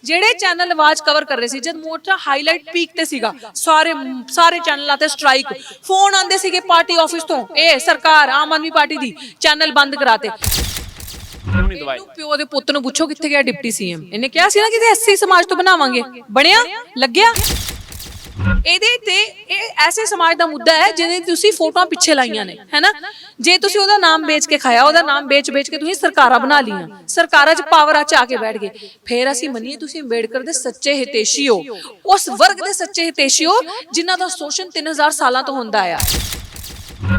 ਜਿਹੜੇ ਚੈਨਲ ਆਵਾਜ਼ ਕਵਰ ਕਰ ਰਹੇ ਸੀ ਜਦ ਮੋਰਚਾ ਹਾਈਲਾਈਟ ਪੀਕ ਤੇ ਸੀਗਾ, ਸਾਰੇ ਸਾਰੇ ਚੈਨਲਾਂ ਤੇ ਸਟ੍ਰਾਈਕ, ਫੋਨ ਆਉਂਦੇ ਸੀਗੇ ਪਾਰਟੀ ਆਫਿਸ ਤੋਂ, ਇਹ ਸਰਕਾਰ ਆਮ ਆਦਮੀ ਪਾਰਟੀ ਦੀ ਚੈਨਲ ਬੰਦ ਕਰਾਤੇ। ਪਿਓ ਦੇ ਪੁੱਤ ਨੂੰ ਪੁੱਛੋ ਕਿੱਥੇ ਗਿਆ ਡਿਪਟੀ ਸੀਐਮ, ਇਹਨੇ ਕਿਹਾ ਸੀ ਨਾ ਕਿ ਐਸਸੀ ਸਮਾਜ ਤੋਂ ਬਣਾਵਾਂਗੇ, ਬਣਿਆ ਲੱਗਿਆ। ਇਹਦੇ ਤੇ ਇਹ ਐਸੇ ਸਮਾਜ ਦਾ ਮੁੱਦਾ ਹੈ ਜਿਹਦੇ ਤੁਸੀਂ ਫੋਟੋਆਂ ਪਿੱਛੇ ਲਾਈਆਂ ਨੇ, ਹੈਨਾ। ਜੇ ਤੁਸੀਂ ਉਹਦਾ ਨਾਮ ਵੇਚ ਕੇ ਖਾਇਆ, ਉਹਦਾ ਨਾਮ ਵੇਚ ਕੇ ਤੁਸੀਂ ਸਰਕਾਰਾਂ ਬਣਾ ਲਈਆਂ, ਸਰਕਾਰਾਂ 'ਚ ਪਾਵਰਾਂ 'ਚ ਆ ਕੇ ਬੈਠ ਗਏ, ਫਿਰ ਅਸੀਂ ਮੰਨੀਏ ਤੁਸੀਂ ਅੰਬੇਡਕਰ ਦੇ ਸੱਚੇ ਹਿਤੈਸ਼ੀ ਹੋ, ਉਸ ਵਰਗ ਦੇ ਸੱਚੇ ਹਿਤੈਸ਼ੀ ਹੋ ਜਿਨ੍ਹਾਂ ਦਾ ਸ਼ੋਸ਼ਣ 3000 ਸਾਲਾਂ ਤੋਂ ਹੁੰਦਾ ਆ।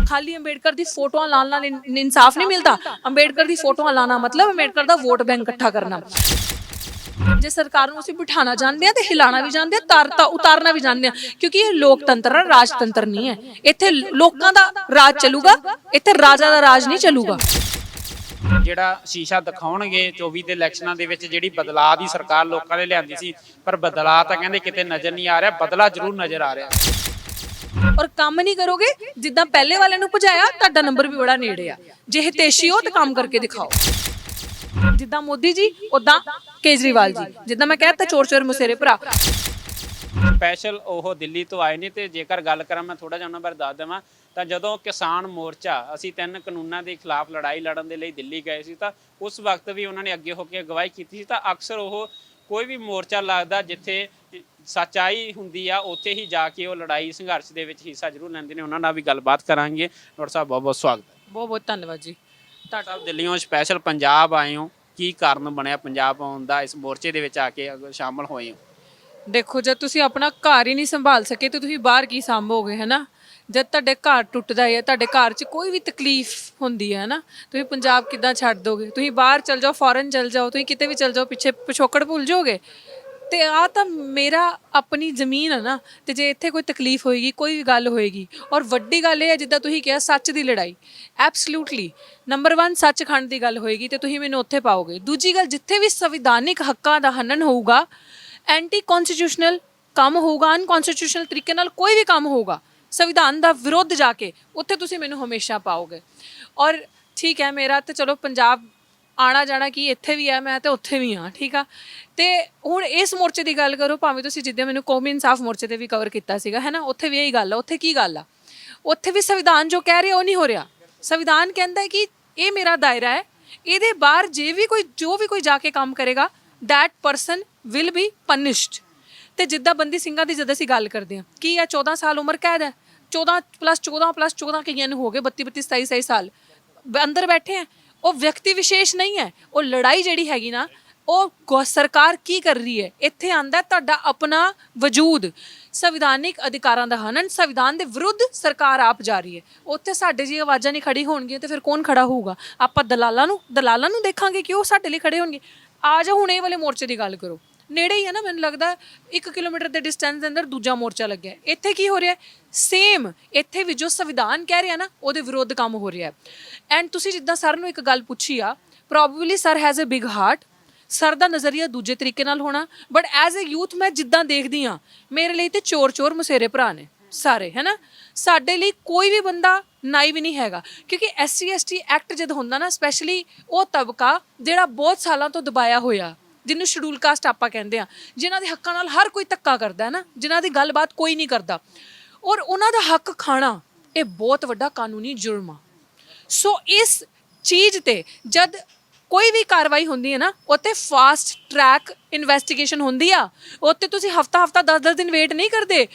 ਖਾਲੀ ਅੰਬੇਡਕਰ ਦੀ ਫੋਟੋਆਂ ਲਾਉਣ ਨਾਲ ਇਨਸਾਫ ਨਹੀਂ ਮਿਲਦਾ। ਅੰਬੇਡਕਰ ਦੀ ਫੋਟੋਆਂ ਲਾਣਾ ਮਤਲਬ ਅੰਬੇਡਕਰ ਦਾ ਵੋਟ ਬੈਂਕ ਇਕੱਠਾ ਕਰਨਾ। ਜੇ ਸਰਕਾਰ ਨੂੰ ਅਸੀਂ ਬਿਠਾਣਾ ਜਾਣਦੇ ਆ ਤੇ ਹਿਲਾਣਾ ਵੀ ਜਾਣਦੇ ਆ, ਉਤਾਰਨਾ ਵੀ ਜਾਣਦੇ ਆ, ਕਿਉਂਕਿ ਇਹ ਲੋਕਤੰਤਰ ਹੈ, ਰਾਜਤੰਤਰ ਨਹੀਂ ਹੈ। ਇੱਥੇ ਲੋਕਾਂ ਦਾ ਰਾਜ ਚੱਲੂਗਾ, ਇੱਥੇ ਰਾਜਾ ਦਾ ਰਾਜ ਨਹੀਂ ਚੱਲੂਗਾ। ਜਿਹੜਾ ਸ਼ੀਸ਼ਾ ਦਿਖਾਉਣਗੇ 24 ਦੇ ਇਲੈਕਸ਼ਨਾਂ ਦੇ ਵਿੱਚ ਜਿਹੜੀ ਬਦਲਾਅ ਦੀ ਸਰਕਾਰ ਲੋਕਾਂ ਨੇ ਲਿਆਂਦੀ ਸੀ, ਪਰ ਬਦਲਾਅ ਤਾਂ ਕਹਿੰਦੇ ਕਿਤੇ ਨਜ਼ਰ ਨਹੀਂ ਆ ਰਿਹਾ, ਬਦਲਾ ਜ਼ਰੂਰ ਨਜ਼ਰ ਆ ਰਿਹਾ। ਔਰ ਕੰਮ ਨਹੀਂ ਕਰੋਗੇ ਜਿੱਦਾਂ ਪਹਿਲੇ ਵਾਲਿਆਂ ਨੂੰ ਭਜਾਇਆ, ਤੁਹਾਡਾ ਨੰਬਰ ਵੀ ਬੜਾ ਨੇੜੇ ਆ। ਜੇ ਹਿਤੈਸ਼ੀ ਹੋ ਤਾਂ ਕੰਮ ਕਰਕੇ ਦਿਖਾਓ, ਜਿੱਦਾਂ ਮੋਦੀ ਜੀ ਉਦਾਂ ਕੇਜਰੀਵਾਲ ਜੀ, ਜਿੱਦਾਂ ਮੈਂ ਕਹਿਤਾ ਚੋਰ ਚੋਰ ਮੁਸੇਰੇ ਭਰਾ। ਸਪੈਸ਼ਲ ਉਹ ਦਿੱਲੀ ਤੋਂ ਆਏ ਨੇ, ਤੇ ਜੇਕਰ ਗੱਲ ਕਰਾਂ ਮੈਂ ਥੋੜਾ ਜਿਹਾ ਉਹਨਾਂ ਬਾਰੇ ਦੱਸ ਦੇਵਾਂ ਤਾਂ ਜਦੋਂ ਕਿਸਾਨ ਮੋਰਚਾ ਅਸੀਂ 3 ਕਾਨੂੰਨਾਂ ਦੇ ਖਿਲਾਫ ਲੜਾਈ ਲੜਨ ਦੇ ਲਈ ਦਿੱਲੀ ਗਏ ਸੀ ਤਾਂ ਉਸ ਵਕਤ ਵੀ ਉਹਨਾਂ ਨੇ ਅੱਗੇ ਹੋ ਕੇ ਅਗਵਾਈ ਕੀਤੀ ਸੀ। ਤਾਂ ਅਕਸਰ ਉਹ ਕੋਈ ਵੀ ਮੋਰਚਾ ਲੱਗਦਾ ਜਿੱਥੇ ਸੱਚਾਈ ਹੁੰਦੀ ਆ ਉੱਥੇ ਹੀ ਜਾ ਕੇ ਉਹ ਲੜਾਈ ਸੰਘਰਸ਼ ਦੇ ਵਿੱਚ ਹਿੱਸਾ ਜ਼ਰੂਰ ਲੈਂਦੇ ਨੇ। ਉਹਨਾਂ ਨਾਲ ਵੀ ਗੱਲਬਾਤ ਕਰਾਂਗੇ। ਡਾਕਟਰ ਸਾਹਿਬ ਬਹੁਤ ਬਹੁਤ ਸਵਾਗਤ ਹੈ। ਬਹੁਤ ਬਹੁਤ ਧੰਨਵਾਦ ਜੀ ਤੁਹਾਡਾ। ਦਿੱਲੀੋਂ ਸਪੈਸ਼ਲ ਪੰਜਾਬ ਆਏ ਹੋ, ਕੀ ਕਾਰਨ ਬਣਿਆ ਪੰਜਾਬ ਆਉਣ ਦਾ, ਇਸ ਮੋਰਚੇ ਦੇ ਵਿੱਚ ਆ ਕੇ ਸ਼ਾਮਲ ਹੋਏ ਹੋ? ਦੇਖੋ, ਜਦ ਤੁਸੀਂ ਆਪਣਾ ਘਰ ਹੀ ਨਹੀਂ ਸੰਭਾਲ ਸਕੇ ਤੇ ਤੁਸੀਂ ਬਾਹਰ ਕੀ ਸੰਭੋਗੇ, ਹੈ ਨਾ। ਜਦ ਤੁਹਾਡੇ ਘਰ ਟੁੱਟਦਾ ਹੈ, ਤੁਹਾਡੇ ਘਰ 'ਚ ਕੋਈ ਵੀ ਤਕਲੀਫ ਹੁੰਦੀ ਹੈ ਨਾ, ਤੁਸੀਂ ਪੰਜਾਬ ਕਿੱਦਾਂ ਛੱਡ ਦੋਗੇ? ਤੁਸੀਂ ਬਾਹਰ ਚਲ ਜਾਓ, ਫੋਰਨ ਚਲ ਜਾਓ, ਤੁਸੀਂ ਕਿਤੇ ਵੀ ਚਲ ਜਾਓ, ਪਿੱਛੇ ਪਿਛੋਕੜ ਭੁੱਲ ਜਾਓਗੇ। ਤੇ ਆ ਤਾਂ ਮੇਰਾ ਆਪਣੀ ਜ਼ਮੀਨ ਹੈ ਨਾ, ਤੇ ਜੇ ਇੱਥੇ ਕੋਈ ਤਕਲੀਫ ਹੋਏਗੀ, ਕੋਈ ਵੀ ਗੱਲ ਹੋਏਗੀ, ਔਰ ਵੱਡੀ ਗੱਲ ਇਹ ਹੈ ਜਿੱਦਾਂ ਤੁਸੀਂ ਕਿਹਾ ਸੱਚ ਦੀ ਲੜਾਈ, ਐਬਸੋਲੂਟਲੀ ਨੰਬਰ 1 ਸੱਚਖੰਡ ਦੀ ਗੱਲ ਹੋਏਗੀ ਤੇ ਤੁਸੀਂ ਮੈਨੂੰ ਉੱਥੇ ਪਾਓਗੇ। ਦੂਜੀ ਗੱਲ, ਜਿੱਥੇ ਵੀ ਸੰਵਿਧਾਨਿਕ ਹੱਕਾਂ ਦਾ ਹਨਨ ਹੋਊਗਾ, ਐਂਟੀ ਕਨਸਟੀਟਿਊਸ਼ਨਲ ਕੰਮ ਹੋਊਗਾ, ਅਨਕਨਸਟੀਟਿਊਸ਼ਨਲ ਤਰੀਕੇ ਨਾਲ ਕੋਈ ਵੀ ਕੰਮ ਹੋਊਗਾ ਸੰਵਿਧਾਨ ਦਾ ਵਿਰੋਧ ਜਾ ਕੇ, ਉੱਥੇ ਤੁਸੀਂ ਮੈਨੂੰ ਹਮੇਸ਼ਾ ਪਾਓਗੇ। ਔਰ ਠੀਕ ਹੈ, ਮੇਰਾ ਤੇ ਚਲੋ ਪੰਜਾਬ ਆਣਾ ਜਾਣਾ ਕੀ ਇੱਥੇ ਵੀ ਹੈ, ਮੈਂ ਤੇ ਉੱਥੇ ਵੀ ਹਾਂ, ਠੀਕ ਆ। ਤੇ ਹੁਣ ਇਸ ਮੋਰਚੇ ਦੀ ਗੱਲ ਕਰੋ, ਭਾਵੇਂ ਤੁਸੀਂ ਜਿੱਦਾਂ ਮੈਨੂੰ ਕੌਮੀ ਇਨਸਾਫ ਮੋਰਚੇ ਤੇ ਵੀ ਕਵਰ ਕੀਤਾ ਸੀਗਾ, ਹੈ ਨਾ, ਉੱਥੇ ਵੀ ਇਹੀ ਗੱਲ ਆ। ਉੱਥੇ ਕੀ ਗੱਲ ਆ? ਉੱਥੇ ਵੀ ਸੰਵਿਧਾਨ ਜੋ ਕਹਿ ਰਿਹਾ ਉਹ ਨਹੀਂ ਹੋ ਰਿਹਾ। ਸੰਵਿਧਾਨ ਕਹਿੰਦਾ ਹੈ ਕਿ ਇਹ ਮੇਰਾ ਦਾਇਰਾ ਹੈ, ਇਹਦੇ ਬਾਹਰ ਜੋ ਵੀ ਕੋਈ ਜਾ ਕੇ ਕੰਮ ਕਰੇਗਾ, that person will be punished. ਤੇ ਜਿੱਦਾਂ ਬੰਦੀ ਸਿੰਘਾਂ ਦੀ ਜਦ ਅਸੀਂ ਗੱਲ ਕਰਦੇ ਹਾਂ, ਕੀ ਆ 14 ਸਾਲ ਉਮਰ ਕੈਦ ਹੈ, 14+14+14 ਕਈਆਂ ਨੂੰ ਹੋ ਗਏ, 32 27 ਸਾਲ ਅੰਦਰ ਬੈਠੇ ਹੈ। ਉਹ ਵਿਅਕਤੀ ਵਿਸ਼ੇਸ਼ ਨਹੀਂ ਹੈ, ਉਹ ਲੜਾਈ ਜਿਹੜੀ ਹੈਗੀ ਨਾ, ਉਹ ਸਰਕਾਰ ਕੀ ਕਰ ਰਹੀ ਹੈ। ਇੱਥੇ ਆਂਦਾ ਤੁਹਾਡਾ ਆਪਣਾ ਵਜੂਦ, ਸੰਵਿਧਾਨਿਕ ਅਧਿਕਾਰਾਂ ਦਾ ਹਨਨ, ਸੰਵਿਧਾਨ ਦੇ ਵਿਰੁੱਧ ਸਰਕਾਰ ਆਪ ਜਾ ਰਹੀ ਹੈ। ਉੱਥੇ ਸਾਡੇ ਜੀ ਆਵਾਜ਼ਾਂ ਨਹੀਂ ਖੜੀ ਹੋਣਗੀਆਂ ਤੇ ਫਿਰ ਕੌਣ ਖੜਾ ਹੋਊਗਾ? ਆਪਾਂ ਦਲਾਲਾਂ ਨੂੰ ਦੇਖਾਂਗੇ ਕਿ ਉਹ ਸਾਡੇ ਲਈ ਖੜੇ ਹੋਣਗੇ। ਆ ਜਾਓ ਹੁਣ ਇਹ ਵਾਲੇ ਮੋਰਚੇ ਦੀ ਗੱਲ ਕਰੋ, ਨੇੜੇ ਹੀ ਹੈ ਨਾ, ਮੈਨੂੰ ਲੱਗਦਾ 1 ਕਿਲੋਮੀਟਰ ਦੇ ਡਿਸਟੈਂਸ ਦੇ ਅੰਦਰ ਦੂਜਾ ਮੋਰਚਾ ਲੱਗਿਆ। ਇੱਥੇ ਕੀ ਹੋ ਰਿਹਾ? ਸੇਮ ਇੱਥੇ ਵੀ ਜੋ ਸੰਵਿਧਾਨ ਕਹਿ ਰਿਹਾ ਨਾ, ਉਹਦੇ ਵਿਰੁੱਧ ਕੰਮ ਹੋ ਰਿਹਾ। ਐਂਡ ਤੁਸੀਂ ਜਿੱਦਾਂ ਸਰ ਨੂੰ ਇੱਕ ਗੱਲ ਪੁੱਛੀ ਆ, probably sir has a big heart, sir ਦਾ ਨਜ਼ਰੀਆ ਦੂਜੇ ਤਰੀਕੇ ਨਾਲ ਹੋਣਾ, ਬਟ ਐਜ਼ ਅ ਯੂਥ ਮੈਂ ਜਿੱਦਾਂ ਦੇਖਦੀ ਹਾਂ, ਮੇਰੇ ਲਈ ਤੇ ਚੋਰ ਚੋਰ ਮੁਸੇਰੇ ਭਰਾ ਨੇ ਸਾਰੇ, ਹੈ ਨਾ। ਸਾਡੇ ਲਈ ਕੋਈ ਵੀ ਬੰਦਾ ਨਾਈ ਵੀ ਨਹੀਂ ਹੈਗਾ, ਕਿਉਂਕਿ SC ST ਐਕਟ ਜਦ ਹੁੰਦਾ ਨਾ, ਸਪੈਸ਼ਲੀ ਉਹ ਤਬਕਾ ਜਿਹੜਾ ਬਹੁਤ ਸਾਲਾਂ ਤੋਂ ਦਬਾਇਆ ਹੋਇਆ, ਜਿਹਨੂੰ ਸ਼ਡਿਊਲ ਕਾਸਟ ਆਪਾਂ ਕਹਿੰਦੇ ਆ, ਜਿਨ੍ਹਾਂ ਦੇ ਹੱਕਾਂ ਨਾਲ ਹਰ ਕੋਈ ਧੱਕਾ ਕਰਦਾ ਹੈ ਨਾ, ਜਿਨ੍ਹਾਂ ਦੀ ਗੱਲਬਾਤ ਕੋਈ ਨਹੀਂ ਕਰਦਾ, ਔਰ ਉਹਨਾਂ ਦਾ ਹੱਕ ਖਾਣਾ ਇਹ ਬਹੁਤ ਵੱਡਾ ਕਾਨੂੰਨੀ ਜੁਰਮ ਆ। ਸੋ ਇਸ ਚੀਜ਼ ਤੇ ਜਦ ਕੋਈ ਵੀ ਕਾਰਵਾਈ ਹੁੰਦੀ ਹੈ ਨਾ, ਉੱਥੇ ਫਾਸਟ ਟਰੈਕ ਇਨਵੈਸਟੀਗੇਸ਼ਨ ਹੁੰਦੀ ਆ। ਉੱਥੇ ਤੁਸੀਂ ਹਫਤਾ 10 ਦਿਨ ਵੇਟ ਨਹੀਂ ਕਰਦੇ।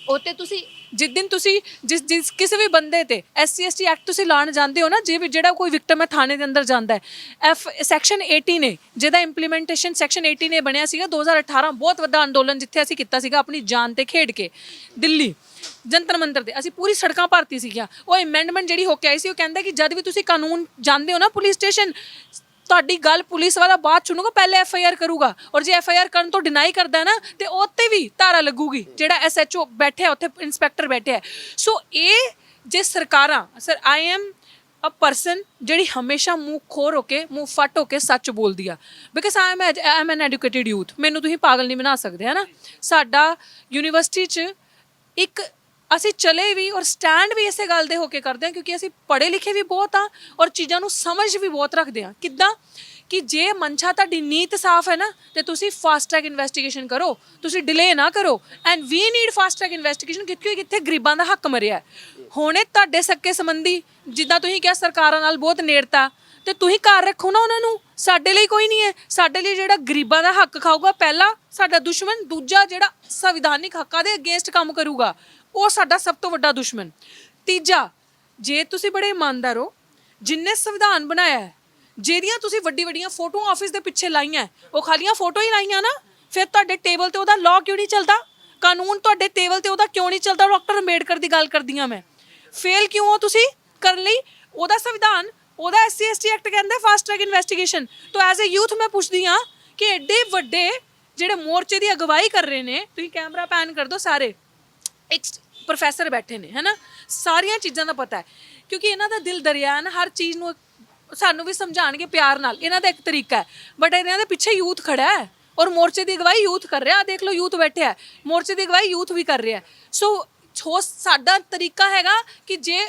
ਉੱਥੇ ਤੁਸੀਂ ਜਿਸ ਦਿਨ ਤੁਸੀਂ ਜਿਸ ਕਿਸੇ ਵੀ ਬੰਦੇ ਤੇ SC ST ਐਕਟ ਤੁਸੀਂ ਲਾਣ ਜਾਂਦੇ ਹੋ ਨਾ, ਜਿਹੜਾ ਕੋਈ ਵਿਕਟਮ ਹੈ ਥਾਣੇ ਦੇ ਅੰਦਰ ਜਾਂਦਾ ਹੈ, ਸੈਕਸ਼ਨ 80 ਨੇ, ਜਿਹਦਾ ਇੰਪਲੀਮੈਂਟੇਸ਼ਨ ਸੈਕਸ਼ਨ 80 ਨੇ ਬਣਿਆ ਸੀਗਾ 2018, ਬਹੁਤ ਵੱਡਾ ਅੰਦੋਲਨ ਜਿੱਥੇ ਅਸੀਂ ਕੀਤਾ ਸੀਗਾ ਆਪਣੀ ਜਾਨ ਤੇ ਖੇਡ ਕੇ, ਦਿੱਲੀ ਜੰਤਰ ਮੰਤਰ ਤੇ ਅਸੀਂ ਪੂਰੀ ਸੜਕਾਂ ਭਰਤੀ ਸੀਗੀਆਂ। ਉਹ ਅਮੈਂਡਮੈਂਟ ਜਿਹੜੀ ਹੋ ਕੇ ਆਈ ਸੀ, ਉਹ ਕਹਿੰਦਾ ਕਿ ਜਦ ਵੀ ਤੁਸੀਂ ਕਾਨੂੰਨ ਜਾਂਦੇ ਹੋ ਨਾ ਪੁਲਿਸ ਸਟੇਸ਼ਨ, ਤੁਹਾਡੀ ਗੱਲ ਪੁਲਿਸ ਵਾਲਾ ਬਾਅਦ ਸੁਣੂਗਾ, ਪਹਿਲੇ FIR ਕਰੂਗਾ, ਔਰ ਜੇ FIR ਕਰਨ ਤੋਂ ਡਿਨਾਈ ਕਰਦਾ ਨਾ ਤੇ ਉੱਤੇ ਵੀ ਧਾਰਾ ਲੱਗੂਗੀ, ਜਿਹੜਾ SHO ਬੈਠਿਆ ਉੱਥੇ, ਇੰਸਪੈਕਟਰ ਬੈਠਿਆ। ਸੋ ਇਹ ਜੇ ਸਰਕਾਰਾਂ, sir I am a person ਜਿਹੜੀ ਹਮੇਸ਼ਾ ਮੂੰਹ ਖੋਰ ਹੋ ਕੇ, ਮੂੰਹ ਫੱਟ ਹੋ ਕੇ ਸੱਚ ਬੋਲਦੀ ਆ, because I M N educated youth. ਮੈਨੂੰ ਤੁਸੀਂ ਪਾਗਲ ਨਹੀਂ ਬਣਾ ਸਕਦੇ, ਹੈ ਨਾ। ਸਾਡਾ ਯੂਨੀਵਰਸਿਟੀ 'ਚ ਇੱਕ ਅਸੀਂ ਚਲੇ ਵੀ ਔਰ ਸਟੈਂਡ ਵੀ ਇਸੇ ਗੱਲ ਦੇ ਹੋ ਕੇ ਕਰਦੇ ਹਾਂ, ਕਿਉਂਕਿ ਅਸੀਂ ਪੜ੍ਹੇ ਲਿਖੇ ਵੀ ਬਹੁਤ ਹਾਂ ਔਰ ਚੀਜ਼ਾਂ ਨੂੰ ਸਮਝ ਵੀ ਬਹੁਤ ਰੱਖਦੇ ਹਾਂ। ਕਿੱਦਾਂ ਕਿ ਜੇ ਮਨਸ਼ਾ ਤੁਹਾਡੀ ਨੀਤ ਸਾਫ਼ ਹੈ ਨਾ ਤੇ ਤੁਸੀਂ ਫਾਸਟ ਟਰੈਕ ਇਨਵੈਸਟੀਗੇਸ਼ਨ ਕਰੋ, ਤੁਸੀਂ ਡਿਲੇ ਨਾ ਕਰੋ। And we need fast track investigation, ਕਿਉਂਕਿ ਕਿੱਥੇ ਗਰੀਬਾਂ ਦਾ ਹੱਕ ਮਰਿਆ ਹੈ। ਹੁਣੇ ਤੁਹਾਡੇ ਸੱਕੇ ਸੰਬੰਧੀ ਜਿੱਦਾਂ ਤੁਸੀਂ ਕਿਹਾ ਸਰਕਾਰਾਂ ਨਾਲ ਬਹੁਤ ਨੇੜਤਾ, ਤੇ ਤੁਸੀਂ ਘਰ ਰੱਖੋ ਨਾ ਉਹਨਾਂ ਨੂੰ। ਸਾਡੇ ਲਈ ਕੋਈ ਨਹੀਂ ਹੈ, ਸਾਡੇ ਲਈ ਜਿਹੜਾ ਗਰੀਬਾਂ ਦਾ ਹੱਕ ਖਾਊਗਾ ਪਹਿਲਾ ਸਾਡਾ ਦੁਸ਼ਮਣ, ਦੂਜਾ ਜਿਹੜਾ ਸੰਵਿਧਾਨਿਕ ਹੱਕਾਂ ਦੇ ਅਗੇਂਸਟ ਕੰਮ ਕਰੂਗਾ ਉਹ ਸਾਡਾ ਸਭ ਤੋਂ ਵੱਡਾ ਦੁਸ਼ਮਣ। ਤੀਜਾ, ਜੇ ਤੁਸੀਂ ਬੜੇ ਇਮਾਨਦਾਰ ਹੋ, ਜਿੰਨੇ ਸੰਵਿਧਾਨ ਬਣਾਇਆ ਹੈ, ਜਿਹੜੀਆਂ ਤੁਸੀਂ ਵੱਡੀਆਂ ਫੋਟੋਆਂ ਆਫਿਸ ਦੇ ਪਿੱਛੇ ਲਾਈਆਂ, ਉਹ ਖਾਲੀਆਂ ਫੋਟੋ ਹੀ ਲਾਈਆਂ ਨਾ, ਫਿਰ ਤੁਹਾਡੇ ਟੇਬਲ ਤੇ ਉਹਦਾ ਲਾਅ ਕਿਉਂ ਨਹੀਂ ਚੱਲਦਾ? ਕਾਨੂੰਨ ਤੁਹਾਡੇ ਟੇਬਲ ਤੇ ਉਹਦਾ ਕਿਉਂ ਨਹੀਂ ਚੱਲਦਾ? ਡਾਕਟਰ ਅੰਬੇਡਕਰ ਦੀ ਗੱਲ ਕਰਦੀ ਹਾਂ ਮੈਂ। ਫੇਲ ਕਿਉਂ ਹੋ ਤੁਸੀਂ ਕਰਨ ਲਈ? ਉਹਦਾ ਸੰਵਿਧਾਨ, ਉਹਦਾ SC ST ਐਕਟ ਕਹਿੰਦਾ ਫਾਸਟ ਟਰੈਕ ਇਨਵੈਸਟੀਗੇਸ਼ਨ। ਤਾਂ ਐਜ਼ ਅ ਯੂਥ ਮੈਂ ਪੁੱਛਦੀ ਹਾਂ ਕਿ ਐਡੇ ਵੱਡੇ ਜਿਹੜੇ ਮੋਰਚੇ ਦੀ ਅਗਵਾਈ ਕਰ ਰਹੇ ਨੇ, ਤੁਸੀਂ ਕੈਮਰਾ ਪੈਨ ਕਰ ਦਿਓ, ਸਾਰੇ ਇੱਕ ਪ੍ਰੋਫੈਸਰ ਬੈਠੇ ਨੇ, ਹੈ ਨਾ, ਸਾਰੀਆਂ ਚੀਜ਼ਾਂ ਦਾ ਪਤਾ ਹੈ, ਕਿਉਂਕਿ ਇਹਨਾਂ ਦਾ ਦਿਲ ਦਰਿਆ ਹੈ ਨਾ, ਹਰ ਚੀਜ਼ ਨੂੰ ਸਾਨੂੰ ਵੀ ਸਮਝਾਣਗੇ ਪਿਆਰ ਨਾਲ। ਇਹਨਾਂ ਦਾ ਇੱਕ ਤਰੀਕਾ ਹੈ, ਬਟ ਇਹਨਾਂ ਦੇ ਪਿੱਛੇ ਯੂਥ ਖੜਾ ਹੈ ਔਰ ਮੋਰਚੇ ਦੀ ਅਗਵਾਈ ਯੂਥ ਕਰ ਰਿਹਾ। ਦੇਖ ਲਓ, ਯੂਥ ਬੈਠਿਆ, ਮੋਰਚੇ ਦੀ ਅਗਵਾਈ ਯੂਥ ਵੀ ਕਰ ਰਿਹਾ। ਸੋ ਸਾਡਾ ਤਰੀਕਾ ਹੈਗਾ ਕਿ ਜੇ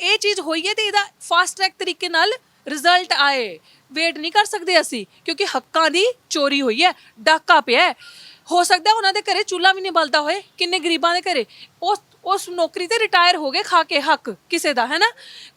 ਇਹ ਚੀਜ਼ ਹੋਈ ਹੈ ਤੇ ਇਹਦਾ ਫਾਸਟ ਟਰੈਕ ਤਰੀਕੇ ਨਾਲ ਰਿਜ਼ਲਟ ਆਏ। ਵੇਟ ਨਹੀਂ ਕਰ ਸਕਦੇ ਅਸੀਂ, ਕਿਉਂਕਿ ਹੱਕਾਂ ਦੀ ਚੋਰੀ ਹੋਈ ਹੈ, ਡਾਕਾ ਪਿਆ। ਹੋ ਸਕਦਾ ਉਹਨਾਂ ਦੇ ਘਰੇ ਚੁੱਲ੍ਹਾ ਵੀ ਨਹੀਂ ਬਲਦਾ ਹੋਏ, ਕਿੰਨੇ ਗਰੀਬਾਂ ਦੇ ਘਰੇ ਉਸ ਨੌਕਰੀ ਤੇ ਰਿਟਾਇਰ ਹੋ ਗਏ ਖਾ ਕੇ ਹੱਕ ਕਿਸੇ ਦਾ, ਹੈ ਨਾ,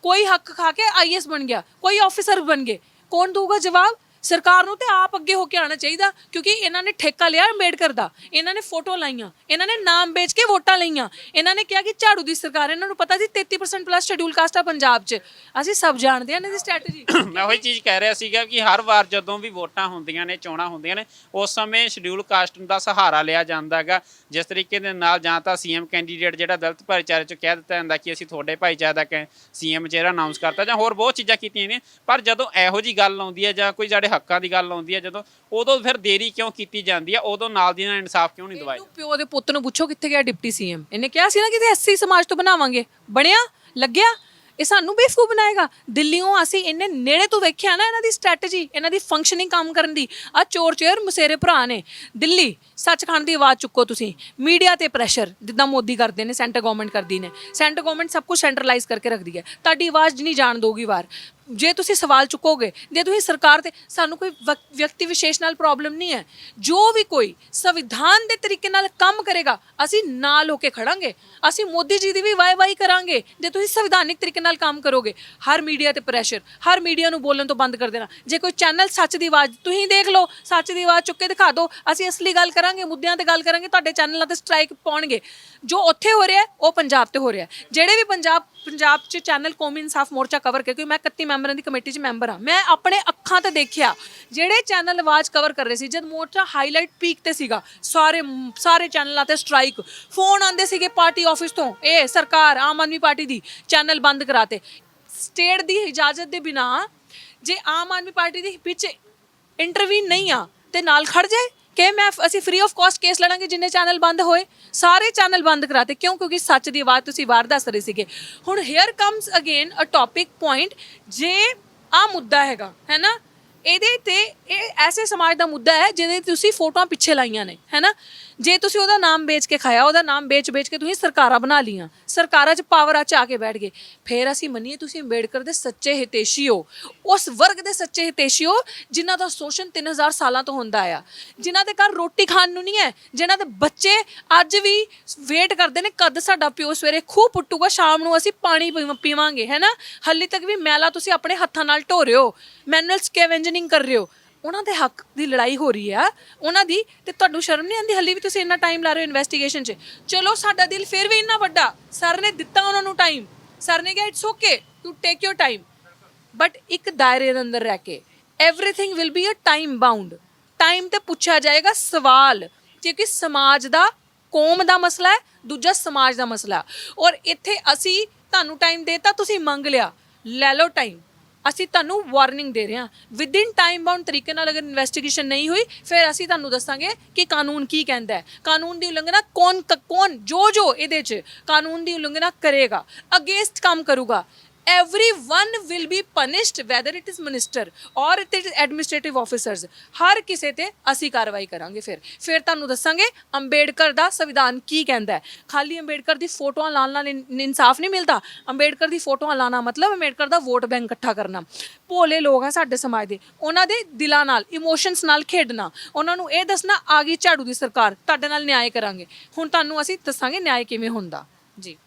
ਕੋਈ ਹੱਕ ਖਾ ਕੇ IAS ਬਣ ਗਿਆ, ਕੋਈ ਆਫਿਸਰ ਬਣ ਗਏ, ਕੌਣ ਦਊਗਾ ਜਵਾਬ? ਸਰਕਾਰ ਨੂੰ ਤੇ ਆਪ ਅੱਗੇ ਹੋ ਕੇ ਆਉਣਾ ਚਾਹੀਦਾ, ਕਿਉਂਕਿ ਇਹਨਾਂ ਨੇ ਠੇਕਾ ਲਿਆ ਅੰਬੇਡਕਰ ਦਾ, ਇਹਨਾਂ ਨੇ ਫੋਟੋ ਲਾਈਆਂ, ਇਹਨਾਂ ਨੇ ਨਾਮ ਵੇਚ ਕੇ ਵੋਟਾਂ ਲਈਆਂ, ਇਹਨਾਂ ਨੇ ਕਿਹਾ ਕਿ ਝਾੜੂ ਦੀ ਸਰਕਾਰ। ਇਹਨਾਂ ਨੂੰ ਪਤਾ ਸੀ 33% ਪਲੱਸ ਸ਼ੈਡਿਊਲ ਕਾਸਟ ਆ ਪੰਜਾਬ 'ਚ। ਅਸੀਂ ਸਭ ਜਾਣਦੇ ਹਾਂ ਇਹਨਾਂ ਦੀ ਸਟ੍ਰੈਟਜੀ। ਮੈਂ ਉਹੀ ਚੀਜ਼ ਕਹਿ ਰਿਹਾ ਸੀਗਾ ਕਿ ਹਰ ਵਾਰ ਜਦੋਂ ਵੀ ਵੋਟਾਂ ਹੁੰਦੀਆਂ ਨੇ, ਚੋਣਾਂ ਹੁੰਦੀਆਂ ਨੇ, ਉਸ ਸਮੇਂ ਸ਼ਡਿਊਲ ਕਾਸਟ ਦਾ ਸਹਾਰਾ ਲਿਆ ਜਾਂਦਾ ਹੈਗਾ। ਜਿਸ ਤਰੀਕੇ ਦੇ ਨਾਲ ਜਾਂ ਤਾਂ CM ਕੈਂਡੀਡੇਟ ਜਿਹੜਾ ਦਲਿਤ ਭਾਈਚਾਰੇ 'ਚ ਕਹਿ ਦਿੱਤਾ ਜਾਂਦਾ ਕਿ ਅਸੀਂ ਤੁਹਾਡੇ ਭਾਈਚਾਰੇ ਦਾ CM ਜਿਹੜਾ ਅਨਾਉਂਸ ਕਰਤਾ, ਜਾਂ ਹੋਰ ਬਹੁਤ ਚੀਜ਼ਾਂ ਕੀਤੀਆਂ ਨੇ, ਪਰ ਜਦੋਂ ਇਹੋ ਜਿਹੀ ਗੱਲ ਆਉਂਦੀ ਹੈ ਜਾਂ ਕੋਈ ਸਾਡੇ ਹੱਕਾਂ ਦੀ ਗੱਲ ਆਉਂਦੀ ਹੈ, ਜਦੋਂ ਉਦੋਂ ਫਿਰ ਦੇਰੀ ਕਿਉਂ ਕੀਤੀ ਜਾਂਦੀ ਹੈ? ਉਦੋਂ ਨਾਲ ਦੀ ਨਾਲ ਇਨਸਾਫ ਕਿਉਂ ਨਹੀਂ ਦਵਾਇਆ? ਪਿਓ ਦੇ ਪੁੱਤ ਨੂੰ ਪੁੱਛੋ ਕਿੱਥੇ ਗਿਆ ਡਿਪਟੀ CM? ਇਹਨੇ ਕਿਹਾ ਸੀ ਨਾ ਕਿ SC ਸਮਾਜ ਤੋਂ ਬਣਾਵਾਂਗੇ, ਬਣਿਆ? ਲੱਗਿਆ? ਇਹ ਸਾਨੂੰ ਬੇਵਕੂਫ ਬਣਾਏਗਾ। ਦਿੱਲੀੋਂ ਅਸੀਂ ਇੰਨੇ ਨੇੜੇ ਤੋਂ ਵੇਖਿਆ ਨਾ ਇਹਨਾਂ ਦੀ ਸਟ੍ਰੈਟਜੀ, ਇਹਨਾਂ ਦੀ ਫੰਕਸ਼ਨਿੰਗ ਕੰਮ ਕਰਨ ਦੀ। ਆ ਚੋਰ ਚੇਰ ਮਸੇਰੇ ਭਰਾ ਨੇ ਦਿੱਲੀ, ਸੱਚਖੰਡ ਦੀ ਆਵਾਜ਼ ਚੁੱਕੋ ਤੁਸੀਂ। ਮੀਡੀਆ ਤੇ ਪ੍ਰੈਸ਼ਰ ਜਿੱਦਾਂ ਮੋਦੀ ਕਰਦੇ ਨੇ, ਸੈਂਟਰ ਗਵਰਨਮੈਂਟ ਕਰਦੀ ਨੇ। ਸੈਂਟਰ ਗਵਰਨਮੈਂਟ ਸਭ ਕੁਝ ਸੈਂਟਰਲਾਈਜ਼ ਕਰਕੇ ਰੱਖਦੀ ਹੈ, ਤੁਹਾਡੀ ਆਵਾਜ਼ ਨਹੀਂ ਜਾਣ ਦੋਗੀ ਬਾਹਰ। ਜੇ ਤੁਸੀਂ ਸਵਾਲ ਚੁੱਕੋਗੇ, ਜੇ ਤੁਸੀਂ ਸਰਕਾਰ ਤੇ, ਸਾਨੂੰ ਕੋਈ ਵਿਅਕਤੀ ਵਿਸ਼ੇਸ਼ ਨਾਲ ਪ੍ਰੋਬਲਮ ਨਹੀਂ ਹੈ, ਜੋ ਵੀ ਕੋਈ ਸੰਵਿਧਾਨ ਦੇ ਤਰੀਕੇ ਨਾਲ ਕੰਮ ਕਰੇਗਾ ਅਸੀਂ ਨਾਲ ਹੋ ਕੇ ਖੜਾਂਗੇ। ਅਸੀਂ ਮੋਦੀ ਜੀ ਦੀ ਵੀ ਵਾਈ ਕਰਾਂਗੇ ਜੇ ਤੁਸੀਂ ਸੰਵਿਧਾਨਿਕ ਤਰੀਕੇ ਨਾਲ ਕੰਮ ਕਰੋਗੇ। ਹਰ ਮੀਡੀਆ ਤੇ ਪ੍ਰੈਸ਼ਰ, ਹਰ ਮੀਡੀਆ ਨੂੰ ਬੋਲਣ ਤੋਂ ਬੰਦ ਕਰ ਦੇਣਾ। ਜੇ ਕੋਈ ਚੈਨਲ ਸੱਚ ਦੀ ਆਵਾਜ਼, ਤੁਸੀਂ ਦੇਖ ਲਓ, ਸੱਚ ਦੀ ਆਵਾਜ਼ ਚੁੱਕ ਕੇ ਦਿਖਾ ਦਿਓ, ਅਸੀਂ ਅਸਲੀ ਗੱਲ ਕਰਾਂਗੇ, ਮੁੱਦਿਆਂ ਤੇ ਗੱਲ ਕਰਾਂਗੇ, ਤੁਹਾਡੇ ਚੈਨਲਾਂ ਤੇ ਸਟ੍ਰਾਈਕ ਪਾਉਣਗੇ। ਜੋ ਉੱਥੇ ਹੋ ਰਿਹਾ ਉਹ ਪੰਜਾਬ ਤੇ ਹੋ ਰਿਹਾ। ਜਿਹੜੇ ਵੀ ਪੰਜਾਬ 'ਚ ਚੈਨਲ ਕੌਮੀ ਇਨਸਾਫ ਮੋਰਚਾ ਕਵਰ ਕਰਕੇ, ਮੈਂ 31 ਮੈਂਬਰਾਂ ਦੀ ਕਮੇਟੀ 'ਚ ਮੈਂਬਰ ਹਾਂ, ਮੈਂ ਆਪਣੇ ਅੱਖਾਂ ਤੇ ਦੇਖਿਆ ਜਿਹੜੇ ਚੈਨਲ ਆਵਾਜ਼ ਕਵਰ ਕਰ ਰਹੇ ਸੀ, ਜਦ ਮੋਰਚਾ ਹਾਈਲਾਈਟ ਪੀਕ ਤੇ ਸੀਗਾ, ਸਾਰੇ ਚੈਨਲਾਂ ਤੇ ਸਟ੍ਰਾਈਕ, ਫੋਨ ਆਉਂਦੇ ਸੀਗੇ ਪਾਰਟੀ ਆਫਿਸ ਤੋਂ, ਇਹ ਸਰਕਾਰ ਆਮ ਆਦਮੀ ਪਾਰਟੀ ਦੀ ਚੈਨਲ ਬੰਦ ਕਰਾਤੇ ਸਟੇਟ ਦੀ ਇਜਾਜ਼ਤ ਦੇ ਬਿਨਾਂ। ਜੇ ਆਮ ਆਦਮੀ ਪਾਰਟੀ ਦੀ ਵਿੱਚ ਇੰਟਰਵੀਨ ਨਹੀਂ ਆ ਤੇ ਨਾਲ ਖੜ ਜਾਏ ਕਿ ਅਸੀਂ ਫ੍ਰੀ ਆਫ ਕਾਸਟ ਕੇਸ ਲੜਾਂਗੇ, ਜਿੰਨੇ ਚੈਨਲ ਬੰਦ ਹੋਏ ਸਾਰੇ ਚੈਨਲ ਬੰਦ ਕਰਾਤੇ। ਕਿਉਂ? ਕਿਉਂਕਿ ਸੱਚ ਦੀ ਆਵਾਜ਼ ਤੁਸੀਂ ਬਾਹਰ ਦੱਸ ਰਹੇ ਸੀਗੇ। ਹੁਣ here comes again a topic point, ਜੇ ਆ ਮੁੱਦਾ ਹੈਗਾ, ਹੈ ਨਾ, ਇਹਦੇ ਤੇ ਇਹ ਐਸੇ ਸਮਾਜ ਦਾ ਮੁੱਦਾ ਹੈ ਜਿਹਦੇ ਤੁਸੀਂ ਫੋਟੋਆਂ ਪਿੱਛੇ ਲਾਈਆਂ ਨੇ, ਹੈ ਨਾ। ਜੇ ਤੁਸੀਂ ਉਹਦਾ ਨਾਮ ਵੇਚ ਕੇ ਖਾਇਆ, ਉਹਦਾ ਨਾਮ ਵੇਚ ਕੇ ਤੁਸੀਂ ਸਰਕਾਰਾਂ ਬਣਾ ਲਈਆਂ, ਸਰਕਾਰਾਂ 'ਚ ਪਾਵਰਾਂ 'ਚ ਆ ਕੇ ਬੈਠ ਗਏ, ਫਿਰ ਅਸੀਂ ਮੰਨੀਏ ਤੁਸੀਂ ਅੰਬੇਡਕਰ ਦੇ ਸੱਚੇ ਹਿਤੈਸ਼ੀ ਹੋ, ਉਸ ਵਰਗ ਦੇ ਸੱਚੇ ਹਿਤੈਸ਼ੀ ਹੋ ਜਿਨ੍ਹਾਂ ਦਾ ਸ਼ੋਸ਼ਣ 3000 ਸਾਲਾਂ ਤੋਂ ਹੁੰਦਾ ਆ, ਜਿਨ੍ਹਾਂ ਦੇ ਘਰ ਰੋਟੀ ਖਾਣ ਨੂੰ ਨਹੀਂ ਹੈ, ਜਿਨ੍ਹਾਂ ਦੇ ਬੱਚੇ ਅੱਜ ਵੀ ਵੇਟ ਕਰਦੇ ਨੇ ਕਦ ਸਾਡਾ ਪਿਓ ਸਵੇਰੇ ਖੂਹ ਪੁੱਟੂਗਾ, ਸ਼ਾਮ ਨੂੰ ਅਸੀਂ ਪਾਣੀ ਪੀਵਾਂਗੇ, ਹੈ ਨਾ। ਹਾਲੇ ਤੱਕ ਵੀ ਮੈਲਾ ਤੁਸੀਂ ਆਪਣੇ ਹੱਥਾਂ ਨਾਲ ਢੋ ਰਹੇ ਹੋ, ਮੈਨੂਅਲ ਸਕੈਵੈਂਜਿੰਗ ਕਰ ਰਹੇ ਹੋ। ਉਹਨਾਂ ਦੇ ਹੱਕ ਦੀ ਲੜਾਈ ਹੋ ਰਹੀ ਆ ਉਹਨਾਂ ਦੀ, ਤੇ ਤੁਹਾਨੂੰ ਸ਼ਰਮ ਨਹੀਂ ਆਉਂਦੀ? ਹਾਲੇ ਵੀ ਤੁਸੀਂ ਇੰਨਾ ਟਾਈਮ ਲਾ ਰਹੇ ਹੋ ਇਨਵੈਸਟੀਗੇਸ਼ਨ 'ਚ। ਚਲੋ ਸਾਡਾ ਦਿਲ ਫਿਰ ਵੀ ਇੰਨਾ ਵੱਡਾ, ਸਰ ਨੇ ਦਿੱਤਾ ਉਹਨਾਂ ਨੂੰ ਟਾਈਮ, ਸਰ ਨੇ ਕਿਹਾ it's okay to take your time, but ਇੱਕ ਦਾਇਰੇ ਦੇ ਅੰਦਰ ਰਹਿ ਕੇ। Everything will be a time bound, time ਤੇ ਪੁੱਛਿਆ ਜਾਏਗਾ ਸਵਾਲ, ਕਿਉਂਕਿ ਸਮਾਜ ਦਾ, ਕੌਮ ਦਾ ਮਸਲਾ ਹੈ, ਦੂਜਾ ਸਮਾਜ ਦਾ ਮਸਲਾ। ਔਰ ਇੱਥੇ ਅਸੀਂ ਤੁਹਾਨੂੰ ਟਾਈਮ ਦੇਤਾ, ਤੁਸੀਂ ਮੰਗ ਲਿਆ, ਲੈ ਲਓ ਟਾਈਮ। ਅਸੀਂ ਤੁਹਾਨੂੰ ਵਾਰਨਿੰਗ ਦੇ ਰਹੇ ਹਾਂ, ਵਿਦਿਨ ਟਾਈਮ ਬਾਉਂਡ ਤਰੀਕੇ ਨਾਲ ਅਗਰ ਇਨਵੈਸਟੀਗੇਸ਼ਨ ਨਹੀਂ ਹੋਈ, ਫਿਰ ਅਸੀਂ ਤੁਹਾਨੂੰ ਦੱਸਾਂਗੇ ਕਿ ਕਾਨੂੰਨ ਕੀ ਕਹਿੰਦਾ ਹੈ। ਕਾਨੂੰਨ ਦੀ ਉਲੰਘਣਾ ਕੌਣ ਜੋ ਇਹਦੇ 'ਚ ਕਾਨੂੰਨ ਦੀ ਉਲੰਘਣਾ ਕਰੇਗਾ, ਅਗੇਂਸਟ ਕੰਮ ਕਰੂਗਾ, everyone will be punished whether it is minister or it is administrative officers। ਹਰ ਕਿਸੇ ਤੇ ਅਸੀਂ ਕਾਰਵਾਈ ਕਰਾਂਗੇ। ਫਿਰ ਤੁਹਾਨੂੰ ਦੱਸਾਂਗੇ ਅੰਬੇਡਕਰ ਦਾ ਸੰਵਿਧਾਨ ਕੀ ਕਹਿੰਦਾ ਹੈ। ਖਾਲੀ ਅੰਬੇਡਕਰ ਦੀ ਫੋਟੋਆਂ ਲਾਉਣ ਨਾਲ ਇਨਸਾਫ ਨਹੀਂ ਮਿਲਦਾ। ਅੰਬੇਡਕਰ ਦੀ ਫੋਟੋਆਂ ਲਾਣਾ ਮਤਲਬ ਅੰਬੇਡਕਰ ਦਾ ਵੋਟ ਬੈਂਕ ਇਕੱਠਾ ਕਰਨਾ। ਭੋਲੇ ਲੋਕ ਆ ਸਾਡੇ ਸਮਾਜ ਦੇ, ਉਹਨਾਂ ਦੇ ਦਿਲਾਂ ਨਾਲ ਇਮੋਸ਼ਨਸ ਨਾਲ ਖੇਡਣਾ, ਉਹਨਾਂ ਨੂੰ ਇਹ ਦੱਸਣਾ ਆ ਗਈ ਝਾੜੂ ਦੀ ਸਰਕਾਰ, ਤੁਹਾਡੇ ਨਾਲ ਨਿਆਂ ਕਰਾਂਗੇ। ਹੁਣ ਤੁਹਾਨੂੰ ਅਸੀਂ ਦੱਸਾਂਗੇ ਨਿਆਂ ਕਿਵੇਂ ਹੁੰਦਾ ਜੀ।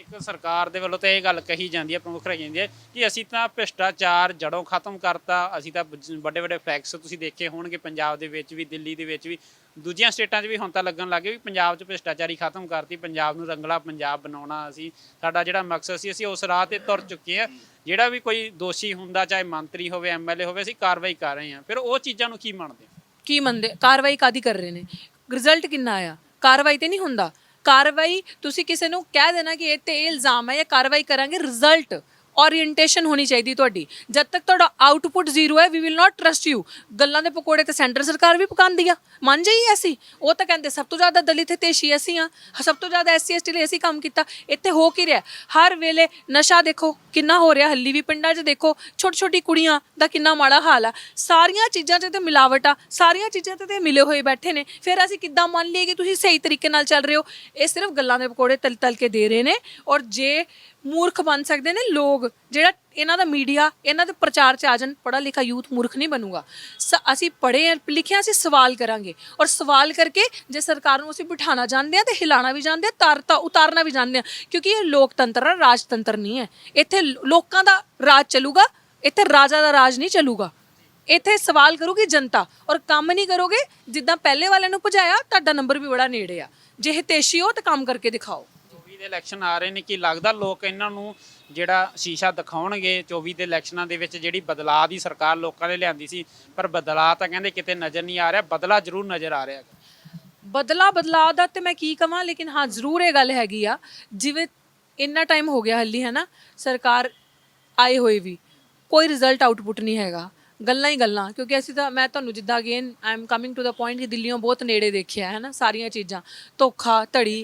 ਇੱਕ ਸਰਕਾਰ ਦੇ ਵੱਲੋਂ ਤਾਂ ਇਹ ਗੱਲ ਕਹੀ ਜਾਂਦੀ ਹੈ, ਪ੍ਰਮੁੱਖ ਰਹੀ ਜਾਂਦੀ ਹੈ ਕਿ ਅਸੀਂ ਤਾਂ ਭ੍ਰਿਸ਼ਟਾਚਾਰ ਜੜੋਂ ਖਤਮ ਕਰਤਾ। ਅਸੀਂ ਤਾਂ ਵੱਡੇ ਵੱਡੇ ਫੈਕਟਸ ਤੁਸੀਂ ਦੇਖੇ ਹੋਣਗੇ ਪੰਜਾਬ ਦੇ ਵਿੱਚ ਵੀ, ਦਿੱਲੀ ਦੇ ਵਿੱਚ ਵੀ, ਦੂਜੀਆਂ ਸਟੇਟਾਂ 'ਚ ਵੀ ਹੁਣ ਤਾਂ ਲੱਗਣ ਲੱਗ ਗਏ ਵੀ ਪੰਜਾਬ 'ਚ ਭ੍ਰਿਸ਼ਟਾਚਾਰੀ ਖਤਮ ਕਰਤੀ, ਪੰਜਾਬ ਨੂੰ ਰੰਗਲਾ ਪੰਜਾਬ ਬਣਾਉਣਾ। ਅਸੀਂ ਸਾਡਾ ਜਿਹੜਾ ਮਕਸਦ ਸੀ ਅਸੀਂ ਉਸ ਰਾਹ ਤੇ ਤੁਰ ਚੁੱਕੇ ਹਾਂ। ਜਿਹੜਾ ਵੀ ਕੋਈ ਦੋਸ਼ੀ ਹੁੰਦਾ, ਚਾਹੇ ਮੰਤਰੀ ਹੋਵੇ, ਐਮਐਲਏ ਹੋਵੇ, ਅਸੀਂ ਕਾਰਵਾਈ ਕਰ ਰਹੇ ਹਾਂ। ਫਿਰ ਉਹ ਚੀਜ਼ਾਂ ਨੂੰ ਕੀ ਮੰਨਦੇ ਹੋ? ਕੀ ਮੰਨਦੇ? ਕਾਰਵਾਈ ਕਾਦੀ ਕਰ ਰਹੇ ਨੇ? ਰਿਜ਼ਲਟ ਕਿੰਨਾ ਆਇਆ? ਕਾਰਵਾਈ ਤੇ ਨਹੀਂ ਹੁੰਦਾ। ਕਾਰਵਾਈ ਤੁਸੀਂ ਕਿਸੇ ਨੂੰ ਕਹਿ ਦੇਣਾ ਕਿ ਇਹ ਤੇ ਇਲਜ਼ਾਮ ਹੈ ਜਾਂ ਕਾਰਵਾਈ ਕਰਾਂਗੇ, ਰਿਜ਼ਲਟ ओरिएंटेशन होनी चाहिए ਤੁਹਾਡੀ। जब तक ਤੁਹਾਡਾ आउटपुट जीरो है we will not trust you. ਗੱਲਾਂ ਦੇ ਪਕੌੜੇ ਤੇ ਸੈਂਟਰ ਸਰਕਾਰ ਵੀ ਪਕਾਉਂਦੀ ਆ, ਮੰਨ ਜਾਈਏ ਅਸੀਂ। ਉਹ ਤਾਂ ਕਹਿੰਦੇ ਸਭ ਤੋਂ ਜ਼ਿਆਦਾ ਦਲਿਤ ਤੇਸ਼ੀ ਅਸੀਂ ਆ, ਸਭ ਤੋਂ ਜ਼ਿਆਦਾ SC ST ਲਈ ਅਸੀਂ ਕੰਮ ਕੀਤਾ। ਇੱਥੇ ਹੋ ਕੀ ਰਿਹਾ? ਹਰ ਵੇਲੇ ਨਸ਼ਾ ਦੇਖੋ ਕਿੰਨਾ ਹੋ ਰਿਹਾ, ਹੱਲੀ ਵੀ ਪਿੰਡਾਂ 'ਚ ਦੇਖੋ ਛੋਟੀ ਛੋਟੀ ਕੁੜੀਆਂ ਦਾ ਕਿੰਨਾ ਮਾੜਾ ਹਾਲ ਆ। ਸਾਰੀਆਂ ਚੀਜ਼ਾਂ 'ਚ ਤੇ ਮਿਲਾਵਟ ਆ, ਸਾਰੀਆਂ ਚੀਜ਼ਾਂ 'ਤੇ ਮਿਲੇ ਹੋਏ ਬੈਠੇ ਨੇ। ਫਿਰ ਅਸੀਂ ਕਿੱਦਾਂ ਮੰਨ ਲਈਏ ਕਿ ਤੁਸੀਂ ਸਹੀ ਤਰੀਕੇ ਨਾਲ ਚੱਲ ਰਹੇ ਹੋ? ਇਹ ਸਿਰਫ ਗੱਲਾਂ ਦੇ ਪਕੌੜੇ ਤਲ ਤਲ ਕੇ ਦੇ ਰਹੇ ਨੇ। ਔਰ ਜੇ ਮੂਰਖ ਬਣ ਸਕਦੇ ਨੇ ਲੋਕ, ਜਿਹੜਾ ਇਹਨਾਂ ਦਾ ਮੀਡੀਆ ਇਹਨਾਂ ਦੇ ਪ੍ਰਚਾਰ 'ਚ ਆ ਜਾਣ, ਪੜ੍ਹਾ ਲਿਖਾ ਯੂਥ ਮੂਰਖ ਨਹੀਂ ਬਣੂਗਾ। ਅਸੀਂ ਪੜ੍ਹੇ ਲਿਖੇ ਅਸੀਂ ਸਵਾਲ ਕਰਾਂਗੇ, ਔਰ ਸਵਾਲ ਕਰਕੇ ਜੇ ਸਰਕਾਰ ਨੂੰ ਅਸੀਂ ਬਿਠਾਉਣਾ ਚਾਹੁੰਦੇ ਹਾਂ ਤੇ ਹਿਲਾਣਾ ਵੀ ਚਾਹੁੰਦੇ ਹਾਂ, ਉਤਾਰਨਾ ਵੀ ਚਾਹੁੰਦੇ ਹਾਂ। ਕਿਉਂਕਿ ਇਹ ਲੋਕਤੰਤਰ ਆ, ਰਾਜਤੰਤਰ ਨਹੀਂ ਹੈ। ਇੱਥੇ ਲੋਕਾਂ ਦਾ ਰਾਜ ਚੱਲੂਗਾ, ਇੱਥੇ ਰਾਜਾ ਦਾ ਰਾਜ ਨਹੀਂ ਚੱਲੂਗਾ। ਇੱਥੇ ਸਵਾਲ ਕਰੂਗੀ ਜਨਤਾ, ਔਰ ਕੰਮ ਨਹੀਂ ਕਰੋਗੇ ਜਿੱਦਾਂ ਪਹਿਲੇ ਵਾਲਿਆਂ ਨੂੰ ਭਜਾਇਆ, ਤੁਹਾਡਾ ਨੰਬਰ ਵੀ ਬੜਾ ਨੇੜੇ ਆ। ਜੇ ਹਿਤੈਸ਼ੀ ਹੋ ਤਾਂ ਕੰਮ ਕਰਕੇ ਦਿਖਾਓ। 24 ਦੇ ਇਲੈਕਸ਼ਨ ਆ ਰਹੇ ਨੇ, ਕੀ ਲੱਗਦਾ ਲੋਕ ਇਹਨਾਂ ਨੂੰ ਜਿਹੜਾ ਸ਼ੀਸ਼ਾ ਦਿਖਾਉਣਗੇ 24 ਦੇ ਇਲੈਕਸ਼ਨਾਂ ਦੇ ਵਿੱਚ? ਜਿਹੜੀ ਬਦਲਾਅ ਦੀ ਸਰਕਾਰ ਲੋਕਾਂ ਨੇ ਲਿਆਂਦੀ ਸੀ, ਪਰ ਬਦਲਾਅ ਤਾਂ ਕਹਿੰਦੇ ਕਿਤੇ ਨਜ਼ਰ ਨਹੀਂ ਆ ਰਿਹਾ। ਬਦਲਾ ਜ਼ਰੂਰ ਨਜ਼ਰ ਆ ਰਿਹਾ। ਬਦਲਾਅ ਦਾ ਤੇ ਮੈਂ ਕੀ ਕਵਾਂ, ਲੇਕਿਨ ਹਾਂ ਜ਼ਰੂਰ ਇਹ ਗੱਲ ਹੈਗੀ ਆ, ਜਿਵੇਂ ਇੰਨਾ ਟਾਈਮ ਹੋ ਗਿਆ ਹੱਲੀ ਹੈ ਨਾ ਸਰਕਾਰ ਆਏ ਹੋਏ ਵੀ, ਕੋਈ ਰਿਜ਼ਲਟ ਆਊਟਪੁੱਟ ਨਹੀਂ ਹੈਗਾ, ਗੱਲਾਂ ਹੀ ਗੱਲਾਂ। ਕਿਉਂਕਿ ਅਸੀਂ ਤਾਂ, ਮੈਂ ਤੁਹਾਨੂੰ ਜਿੱਦਾਂ again I am coming to the point ਕਿ ਦਿੱਲੀੋਂ ਬਹੁਤ ਨੇੜੇ ਦੇਖਿਆ ਹੈ ਨਾ ਸਾਰੀਆਂ ਚੀਜ਼ਾਂ, ਧੋਖਾ ਧੜੀ।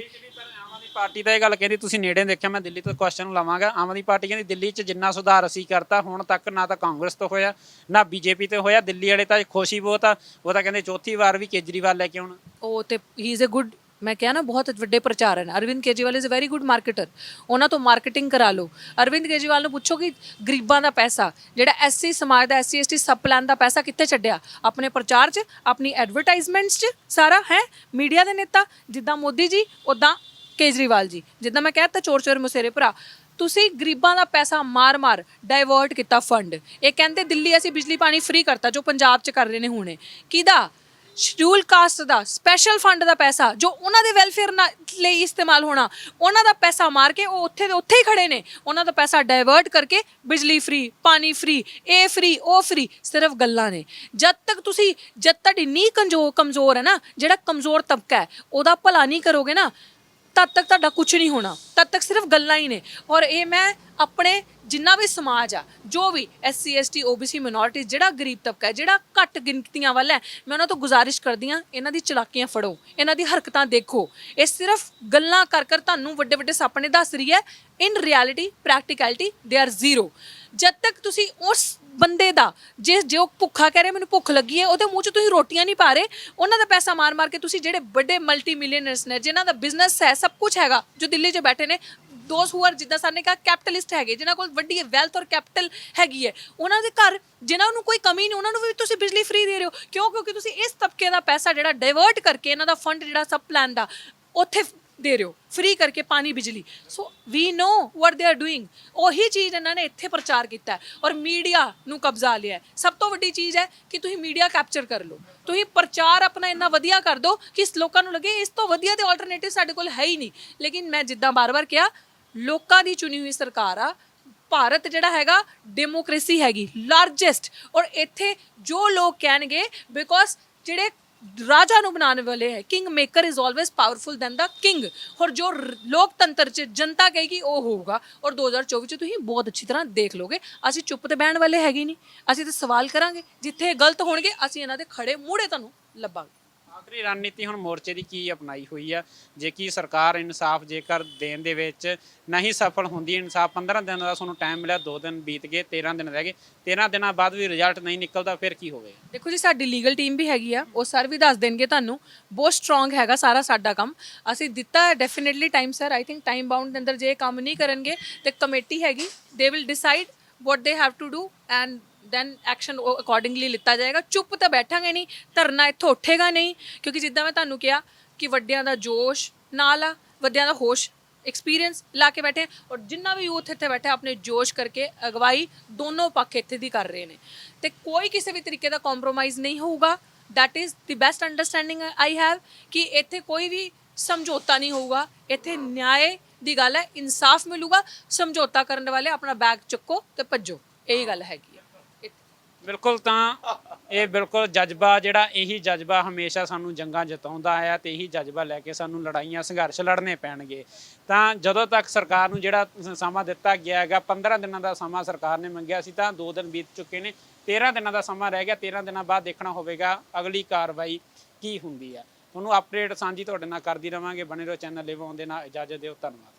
ਪਾਰਟੀ ਤਾਂ ਇਹ ਗੱਲ ਕਹਿੰਦੀ ਤੁਸੀਂ ਨੇੜੇ ਦੇਖਿਆ, ਮੈਂ ਦਿੱਲੀ ਤੋਂ ਕੁਐਸਚਨ ਲਾਵਾਂਗਾ। ਆਮ ਆਦਮੀ ਪਾਰਟੀ ਕਹਿੰਦੀ ਦਿੱਲੀ 'ਚ ਜਿੰਨਾ ਸੁਧਾਰ ਅਸੀਂ ਕਰਤਾ ਹੁਣ ਤੱਕ, ਨਾ ਤਾਂ ਕਾਂਗਰਸ ਤੋਂ ਹੋਇਆ ਨਾ BJP ਤੇ ਹੋਇਆ। ਦਿੱਲੀ ਵਾਲੇ ਤਾਂ ਖੁਸ਼ੀ ਬਹੁਤ ਆ, ਉਹ ਤਾਂ ਕਹਿੰਦੇ ਚੌਥੀ ਵਾਰ ਵੀ ਕੇਜਰੀਵਾਲ ਲੈ ਕੇ ਆਉਣਾ। ਉਹ ਤੇ ਹੀ ਇਜ਼ ਅ ਗੁੱਡ, ਮੈਂ ਕਿਹਾ ਨਾ ਬਹੁਤ ਵੱਡੇ ਪ੍ਰਚਾਰ ਹਨ। Arvind Kejriwal is a very good marketer. ਉਹਨਾਂ ਤੋਂ ਮਾਰਕੀਟਿੰਗ ਕਰਾ ਲਓ। ਅਰਵਿੰਦ ਕੇਜਰੀਵਾਲ ਨੂੰ ਪੁੱਛੋ ਕਿ ਗਰੀਬਾਂ ਦਾ ਪੈਸਾ, ਜਿਹੜਾ SC ਸਮਾਜ ਦਾ, SC ST ਸਬ ਪਲਾਨ ਦਾ ਪੈਸਾ ਕਿੱਥੇ ਛੱਡਿਆ? ਆਪਣੇ ਪ੍ਰਚਾਰ 'ਚ, ਆਪਣੀ ਐਡਵਰਟਾਈਜ਼ਮੈਂਟਸ 'ਚ ਸਾਰਾ ਹੈ। ਮੀਡੀਆ ਦੇ ਨੇਤਾ ਜਿੱਦਾਂ ਮੋਦੀ ਜੀ, ਉੱਦਾਂ ਕੇਜਰੀਵਾਲ ਜੀ। ਜਿੱਦਾਂ ਮੈਂ ਕਹਿ ਤਾ ਚੋਰ ਚੋਰ ਮੁਸੇਰੇ ਭਰਾ, ਤੁਸੀਂ ਗਰੀਬਾਂ ਦਾ ਪੈਸਾ ਮਾਰ ਡਾਇਵਰਟ ਕੀਤਾ ਫੰਡ। ਇਹ ਕਹਿੰਦੇ ਦਿੱਲੀ ਅਸੀਂ ਬਿਜਲੀ ਪਾਣੀ ਫ੍ਰੀ ਕਰਤਾ, ਜੋ ਪੰਜਾਬ 'ਚ ਕਰ ਰਹੇ ਨੇ ਹੁਣੇ। ਕਿਹਦਾ? ਸ਼ਡਿਊਲ ਕਾਸਟ ਦਾ ਸਪੈਸ਼ਲ ਫੰਡ ਦਾ ਪੈਸਾ, ਜੋ ਉਹਨਾਂ ਦੇ ਵੈਲਫੇਅਰ ਲਈ ਇਸਤੇਮਾਲ ਹੋਣਾ, ਉਹਨਾਂ ਦਾ ਪੈਸਾ ਮਾਰ ਕੇ ਉਹ ਉੱਥੇ ਦੇ ਉੱਥੇ ਹੀ ਖੜੇ ਨੇ। ਉਹਨਾਂ ਦਾ ਪੈਸਾ ਡਾਇਵਰਟ ਕਰਕੇ ਬਿਜਲੀ ਫ੍ਰੀ, ਪਾਣੀ ਫ੍ਰੀ, ਇਹ ਫ੍ਰੀ, ਉਹ ਫ੍ਰੀ, ਸਿਰਫ ਗੱਲਾਂ ਨੇ। ਜਦ ਤੱਕ ਤੁਹਾਡੀ ਨੀਂਹ ਕਮਜ਼ੋਰ ਹੈ ਨਾ, ਜਿਹੜਾ ਕਮਜ਼ੋਰ ਤਬਕਾ ਹੈ, ਉਹਦਾ ਭਲਾ ਨਹੀਂ ਕਰੋਗੇ ਨਾ, ਤਦ ਤੱਕ ਤੁਹਾਡਾ ਕੁਝ ਨਹੀਂ ਹੋਣਾ। ਤਦ ਤੱਕ ਸਿਰਫ ਗੱਲਾਂ ਹੀ ਨੇ। ਔਰ ਇਹ ਮੈਂ ਆਪਣੇ ਜਿੰਨਾ ਵੀ ਸਮਾਜ ਆ, ਜੋ ਵੀ SC ST OBC ਮਿਨੋਰਿਟੀਜ਼, ਜਿਹੜਾ ਗਰੀਬ ਤਬਕਾ ਹੈ, ਜਿਹੜਾ ਘੱਟ ਗਿਣਤੀਆਂ ਵਾਲਾ ਹੈ, ਮੈਂ ਉਹਨਾਂ ਤੋਂ ਗੁਜ਼ਾਰਿਸ਼ ਕਰਦੀ ਹਾਂ, ਇਹਨਾਂ ਦੀ ਚਲਾਕੀਆਂ ਫੜੋ, ਇਹਨਾਂ ਦੀ ਹਰਕਤਾਂ ਦੇਖੋ। ਇਹ ਸਿਰਫ ਗੱਲਾਂ ਕਰ ਤੁਹਾਨੂੰ ਵੱਡੇ ਵੱਡੇ ਸੁਪਨੇ ਦੱਸ ਰਹੀ ਹੈ। ਇਨ ਰਿਐਲਿਟੀ ਪ੍ਰੈਕਟੀਕੈਲਿਟੀ ਦੇ ਆਰ ਜ਼ੀਰੋ। ਜਦ ਤੱਕ ਤੁਸੀਂ ਉਸ ਬੰਦੇ ਦਾ, ਜੇ ਉਹ ਭੁੱਖਾ ਕਹਿ ਰਿਹਾ ਮੈਨੂੰ ਭੁੱਖ ਲੱਗੀ ਹੈ, ਉਹਦੇ ਮੂੰਹ 'ਚ ਤੁਸੀਂ ਰੋਟੀਆਂ ਨਹੀਂ ਪਾ ਰਹੇ, ਉਹਨਾਂ ਦਾ ਪੈਸਾ ਮਾਰ ਕੇ ਤੁਸੀਂ, ਜਿਹੜੇ ਵੱਡੇ ਮਲਟੀ ਮਿਲੀਅਨਰਸ ਨੇ, ਜਿਨ੍ਹਾਂ ਦਾ ਬਿਜ਼ਨਸ ਹੈ, ਸਭ ਕੁਝ ਹੈਗਾ, ਜੋ ਦਿੱਲੀ 'ਚ ਬੈਠੇ ਨੇ, ਦੋਸ ਹੂ ਆਰ, ਜਿੱਦਾਂ ਸਰ ਨੇ ਕਿਹਾ, ਕੈਪੀਟਲਿਸਟ ਹੈਗੇ, ਜਿਨ੍ਹਾਂ ਕੋਲ ਵੱਡੀ ਵੈਲਥ ਔਰ ਕੈਪੀਟਲ ਹੈਗੀ ਹੈ, ਉਹਨਾਂ ਦੇ ਘਰ ਜਿਨ੍ਹਾਂ ਨੂੰ ਕੋਈ ਕਮੀ ਨਹੀਂ, ਉਹਨਾਂ ਨੂੰ ਵੀ ਤੁਸੀਂ ਬਿਜਲੀ ਫ੍ਰੀ ਦੇ ਰਹੇ ਹੋ। ਕਿਉਂ? ਕਿਉਂਕਿ ਤੁਸੀਂ ਇਸ ਤਬਕੇ ਦਾ ਪੈਸਾ ਜਿਹੜਾ ਡਾਇਵਰਟ ਕਰਕੇ, ਇਹਨਾਂ ਦਾ ਫੰਡ ਜਿਹੜਾ ਸਬ ਪਲਾਨ ਦਾ, ਉੱਥੇ ਦੇ ਰਹੇ ਹੋ ਫ੍ਰੀ ਕਰਕੇ ਪਾਣੀ ਬਿਜਲੀ। ਸੋ ਵੀ ਨੋ ਵਾਟ ਦੇ ਆਰ ਡੂਇੰਗ। ਉਹੀ ਚੀਜ਼ ਇਹਨਾਂ ਨੇ ਇੱਥੇ ਪ੍ਰਚਾਰ ਕੀਤਾ ਔਰ ਮੀਡੀਆ ਨੂੰ ਕਬਜ਼ਾ ਲਿਆ। ਸਭ ਤੋਂ ਵੱਡੀ ਚੀਜ਼ ਹੈ ਕਿ ਤੁਸੀਂ ਮੀਡੀਆ ਕੈਪਚਰ ਕਰ ਲਓ, ਤੁਸੀਂ ਪ੍ਰਚਾਰ ਆਪਣਾ ਇੰਨਾ ਵਧੀਆ ਕਰ ਦਿਓ ਕਿ ਲੋਕਾਂ ਨੂੰ ਲੱਗੇ ਇਸ ਤੋਂ ਵਧੀਆ ਤੇ ਆਲਟਰਨੇਟਿਵ ਸਾਡੇ ਕੋਲ ਹੈ ਹੀ ਨਹੀਂ। ਲੇਕਿਨ ਮੈਂ ਜਿੱਦਾਂ ਬਾਰ-ਬਾਰ ਕਿਹਾ, ਲੋਕਾਂ ਦੀ ਚੁਣੀ ਹੋਈ ਸਰਕਾਰ ਆ। ਭਾਰਤ ਜਿਹੜਾ ਹੈਗਾ ਡੈਮੋਕ੍ਰੇਸੀ ਹੈਗੀ ਲਾਰਜੈਸਟ, ਔਰ ਇੱਥੇ ਜੋ ਲੋਕ ਕਹਿਣਗੇ, ਬਿਕੋਜ਼ ਜਿਹੜੇ ਰਾਜਾ ਨੂੰ ਬਣਾਉਣ ਵਾਲੇ ਹੈ, king maker is always powerful than the king. ਔਰ ਜੋ ਲੋਕਤੰਤਰ 'ਚ ਜਨਤਾ ਕਹੇਗੀ ਉਹ ਹੋਊਗਾ। ਔਰ 2024 'ਚ ਤੁਸੀਂ ਬਹੁਤ ਅੱਛੀ ਤਰ੍ਹਾਂ ਦੇਖ ਲੋਗੇ। ਅਸੀਂ ਚੁੱਪ ਤੇ ਬਹਿਣ ਵਾਲੇ ਹੈਗੇ ਨਹੀਂ, ਅਸੀਂ ਤਾਂ ਸਵਾਲ ਕਰਾਂਗੇ। ਜਿੱਥੇ ਗਲਤ ਹੋਣਗੇ ਅਸੀਂ ਇਹਨਾਂ ਦੇ ਖੜੇ ਮੂਹਰੇ ਤੁਹਾਨੂੰ ਲੱਭਾਂਗੇ। ਆਖਰੀ ਰਣਨੀਤੀ ਹੁਣ ਮੋਰਚੇ ਦੀ ਕੀ ਅਪਣਾਈ ਹੋਈ ਆ ਜੇ ਕੀ ਸਰਕਾਰ ਇਨਸਾਫ ਜੇਕਰ ਦੇਣ ਦੇ ਵਿੱਚ ਨਹੀਂ ਸਫਲ ਹੁੰਦੀ, ਇਨਸਾਫ 15 ਦਿਨ ਦਾ ਤੁਹਾਨੂੰ ਟਾਈਮ ਮਿਲਿਆ, 2 ਦਿਨ ਬੀਤ ਗਏ, 13 ਦਿਨ ਰਹਿ ਗਏ, 13 ਦਿਨਾਂ ਬਾਅਦ ਵੀ ਰਿਜ਼ਲਟ ਨਹੀਂ ਨਿਕਲਦਾ, ਫਿਰ ਕੀ ਹੋਵੇਗਾ? ਦੇਖੋ ਜੀ, ਸਾਡੀ ਲੀਗਲ ਟੀਮ ਵੀ ਹੈਗੀ ਆ, ਉਹ ਸਰ ਵੀ ਦੱਸ ਦੇਣਗੇ ਤੁਹਾਨੂੰ, ਬਹੁਤ ਸਟਰੋਂਗ ਹੈਗਾ ਸਾਰਾ ਸਾਡਾ ਕੰਮ। ਅਸੀਂ ਦਿੱਤਾ definitely time sir, I think time bound ਦੇ ਅੰਦਰ ਜੇ ਕੰਮ ਨਹੀਂ ਕਰਨਗੇ ਤੇ ਕਮੇਟੀ ਹੈਗੀ, they will decide what they have to do and then action accordingly ਲਿੱਤਾ ਜਾਏਗਾ। ਚੁੱਪ ਤਾਂ ਬੈਠਾਂਗੇ ਨਹੀਂ, ਧਰਨਾ ਇੱਥੋਂ ਉੱਠੇਗਾ ਨਹੀਂ, ਕਿਉਂਕਿ ਜਿੱਦਾਂ ਮੈਂ ਤੁਹਾਨੂੰ ਕਿਹਾ ਕਿ ਵੱਡਿਆਂ ਦਾ ਜੋਸ਼ ਨਾਲ ਆ, ਵੱਡਿਆਂ ਦਾ ਹੋਸ਼ ਐਕਸਪੀਰੀਅੰਸ ਲਾ ਕੇ ਬੈਠੇ, ਔਰ ਜਿੰਨਾ ਵੀ ਯੂਥ ਇੱਥੇ ਬੈਠਾ ਆਪਣੇ ਜੋਸ਼ ਕਰਕੇ ਅਗਵਾਈ ਦੋਨੋਂ ਪੱਖ ਇੱਥੇ ਦੀ ਕਰ ਰਹੇ ਨੇ, ਤੇ ਕੋਈ ਕਿਸੇ ਵੀ ਤਰੀਕੇ ਦਾ ਕੰਪਰੋਮਾਈਜ਼ ਨਹੀਂ ਹੋਊਗਾ। That is the best understanding I have ਕਿ ਇੱਥੇ ਕੋਈ ਵੀ ਸਮਝੌਤਾ ਨਹੀਂ ਹੋਊਗਾ, ਇੱਥੇ ਨਿਆਂ ਦੀ ਗੱਲ ਹੈ, ਇਨਸਾਫ ਮਿਲੂਗਾ। ਸਮਝੌਤਾ ਕਰਨ ਵਾਲੇ ਆਪਣਾ ਬੈਗ ਚੱਕੋ ਤੇ ਭੱਜੋ, ਇਹੀ ਗੱਲ ਹੈਗੀ ਆ। ਬਿਲਕੁਲ, ਤਾਂ ਇਹ ਬਿਲਕੁਲ ਜਜ਼ਬਾ ਜਿਹੜਾ, ਇਹੀ ਜਜ਼ਬਾ ਹਮੇਸ਼ਾ ਸਾਨੂੰ ਜੰਗਾਂ ਜਿਤਾਉਂਦਾ ਆਇਆ ਤੇ ਇਹੀ ਜਜ਼ਬਾ ਲੈ ਕੇ ਸਾਨੂੰ ਲੜਾਈਆਂ ਸੰਘਰਸ਼ ਲੜਨੇ ਪੈਣਗੇ। ਤਾਂ ਜਦੋਂ ਤੱਕ ਸਰਕਾਰ ਨੂੰ ਜਿਹੜਾ ਸਮਾਂ ਦਿੱਤਾ ਗਿਆ ਹੈਗਾ, 15 ਦਿਨਾਂ ਦਾ ਸਮਾਂ ਸਰਕਾਰ ਨੇ ਮੰਗਿਆ ਸੀ, ਤਾਂ 2 ਦਿਨ ਬੀਤ ਚੁੱਕੇ ਨੇ, 13 ਦਿਨਾਂ ਦਾ ਸਮਾਂ ਰਹਿ ਗਿਆ। 13 ਦਿਨਾਂ ਬਾਅਦ ਦੇਖਣਾ ਹੋਵੇਗਾ ਅਗਲੀ ਕਾਰਵਾਈ ਕੀ ਹੁੰਦੀ ਹੈ। ਤੁਹਾਨੂੰ ਅਪਡੇਟ ਸਾਂਝੀ ਤੁਹਾਡੇ ਨਾਲ ਕਰਦੀ ਰਵਾਂਗੇ। ਬਣੇ ਰਹੋ ਚੈਨਲ ਲਿਵ ਆਨ ਦੇ ਨਾਲ, ਇਜਾਜ਼ਤ ਦਿਓ, ਧੰਨਵਾਦ।